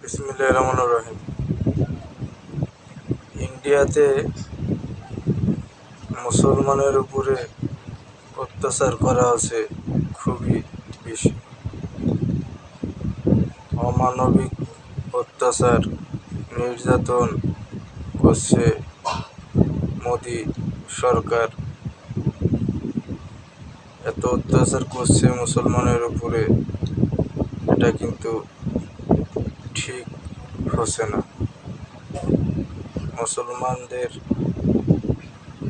বিসমিল্লাহির রহমানির রহিম। ইন্ডিয়াতে মুসলমানের উপরে অত্যাচার করা হচ্ছে খুবই বেশি। অমানবিক অত্যাচার, নির্যাতন করছে মোদি সরকার। এত অত্যাচার করছে মুসলমানের উপরে, এটা কিন্তু ঠিক হচ্ছে না। মুসলমানদের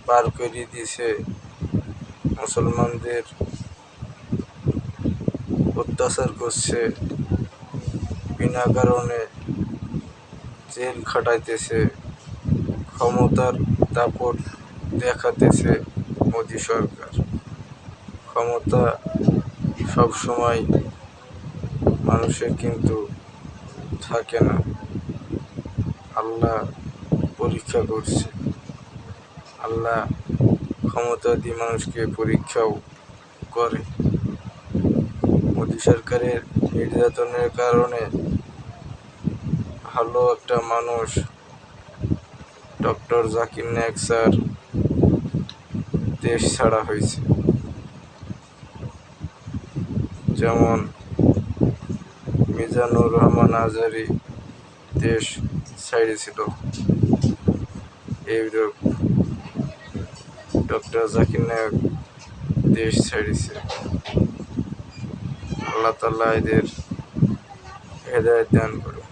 পার করে দিছে, মুসলমানদের অত্যাচার করছে, বিনা কারণে জেল খাটাইতেছে, ক্ষমতার দাপট দেখাতেছে মোদি সরকার। ক্ষমতা সবসময় মানুষের কিন্তু থাকে না। আল্লাহ পরীক্ষা করছে, আল্লাহ ক্ষমতা দিয়ে মানুষকে পরীক্ষাও করে। মোদি সরকারের নির্যাতনের কারণে ভালো একটা মানুষ ডক্টর জাকির নায়েক স্যার দেশ ছাড়া হয়েছে। যেমন মিজানুর রহমান আজহারি দেশ ছাড়িয়েছিল, এইরূপ ডক্টর জাকির নায়েক দেশ ছাড়িয়েছে। আল্লাহ তাআলা এদের হেদায়েত দান করুন।